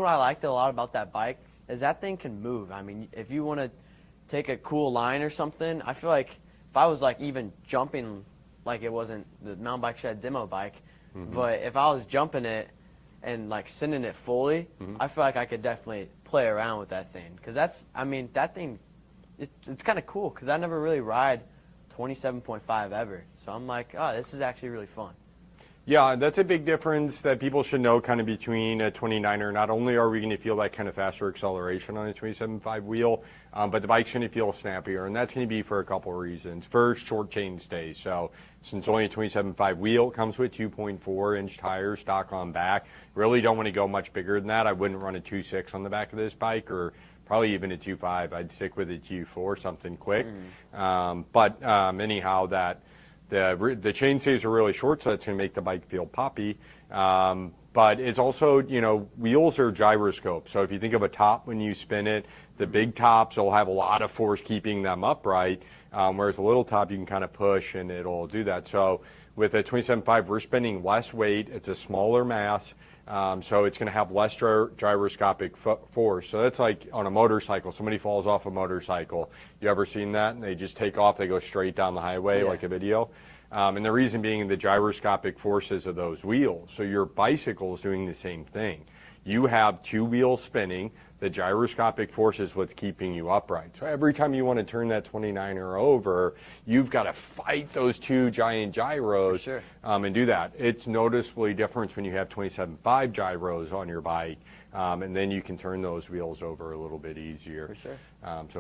What I liked a lot about that bike is that thing can move. I mean, if you want to take a cool line or something, I feel like if I was like even jumping, like it wasn't the Mountain Bike Shed demo bike, but if I was jumping it and like sending it fully, I feel like I could definitely play around with that thing. Because that's, I mean, that thing, it's kind of cool because I never really ride 27.5 ever. So I'm like, oh, this is actually really fun. Yeah, that's a big difference that people should know kind of between a 29er. Not only are we going to feel that kind of faster acceleration on a 27.5 wheel, but the bike's going to feel snappier, and that's going to be for a couple of reasons. First, short chain stays. So since only a 27.5 wheel, it comes with 2.4-inch tires, stock on back. Really don't want to go much bigger than that. I wouldn't run a 2.6 on the back of this bike, or probably even a 2.5. I'd stick with a 2.4, something quick. Anyhow, that the chain stays are really short, so that's going to make the bike feel poppy. But it's also, you know, wheels are gyroscope. So if you think of a top when you spin it, the big tops will have a lot of force keeping them upright, whereas a little top you can kind of push and it'll do that. So with a 27.5, we're spinning less weight. It's a smaller mass, so it's going to have less gyroscopic force. So that's like on a motorcycle. Somebody falls off a motorcycle. You ever seen that? And they just take off. They go straight down the highway like a video. And the reason being the gyroscopic forces of those wheels. So your bicycle is doing the same thing. You have two wheels spinning. The gyroscopic force is what's keeping you upright. So every time you want to turn that 29er over, you've got to fight those two giant gyros and do that. It's noticeably different when you have 27.5 gyros on your bike, and then you can turn those wheels over a little bit easier. For sure. So